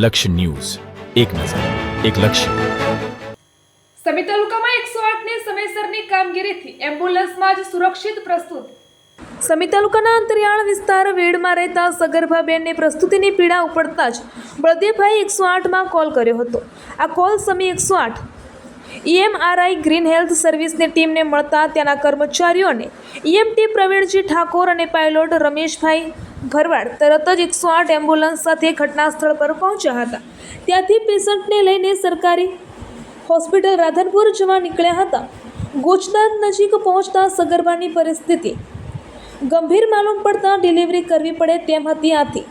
લક્ષ્ય ન્યૂઝ, એક નજર, એક લક્ષ્ય. સમી તાલુકામાં 108ની સમયસરની કામગીરીથી એમ્બ્યુલન્સમાં જ સુરક્ષિત પ્રસ્તુત. સમી તાલુકાના અંતરિયાળ વિસ્તાર વેડમાં રહેતા સગર્ભાબેનને પ્રસ્તુતિની પીડા ઉપડતા જ બળદેવભાઈ 108માં કોલ કર્યો હતો. આ કોલ સમી 108 EMRI ગ્રીન હેલ્થ સર્વિસની ટીમને મળતા ત્યાંના કર્મચારીઓ અને EMT પ્રવીણજી ઠાકોર અને પાયલોટ રમેશભાઈ ભરવાડ તરત જ 108 એમ્બ્યુલન્સ સાથે ઘટના સ્થળ પર પહોંચ્યા હતા. ત્યાંથી પેશન્ટને લઈને સરકારી હોસ્પિટલ રાધનપુર જવા નીકળ્યા હતા. ગોચદાન નજીક પહોંચતા સગર્ભાની પરિસ્થિતિ ગંભીર માલુમ પડતા ડિલિવરી કરવી પડે તેમ હતી. આથી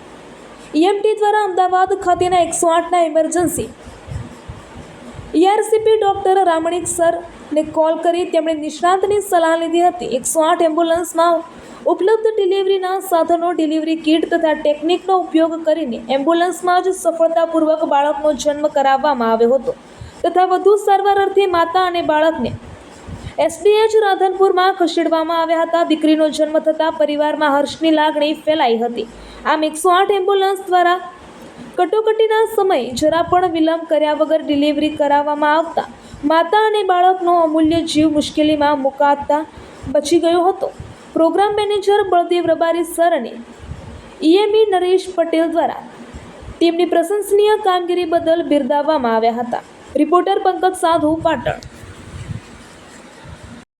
EMT દ્વારા અમદાવાદ ખાતેના 108ના ઇમરજન્સી ERCP ડૉક્ટર રામણીક સરને કોલ કરી તેમણે નિષ્ણાતની સલાહ લીધી હતી. 108 એમ્બ્યુલન્સમાં ઉપલબ્ધ ડિલિવરીના સાધનો, ડિલિવરી કિટ તથા ટેકનિકનો ઉપયોગ કરીને એમ્બ્યુલન્સમાં જ સફળતાપૂર્વક બાળકનો જન્મ કરાવવામાં આવ્યો હતો તથા વધુ સારવાર અર્થે માતા અને બાળકને SDH રાધનપુરમાં ખસેડવામાં આવ્યા હતા. દીકરીનો જન્મ થતાં પરિવારમાં હર્ષની લાગણી ફેલાઈ હતી. આમ 108 એમ્બ્યુલન્સ દ્વારા કટોકટીના સમયે જરા પણ વિલંબ કર્યા વગર ડિલિવરી કરાવવામાં આવતા માતા અને બાળકનો અમૂલ્ય જીવ મુશ્કેલીમાં મુકાતા બચી ગયો હતો. Programme manager Baldev Rabari sir અને EME નરેશ પટેલ દ્વારા ટીમની પ્રશંસનીય કામગીરી બદલ બિરદાવવામાં આવ્યા હતા. રિપોર્ટર પંકજ સાધુ, પાટણ.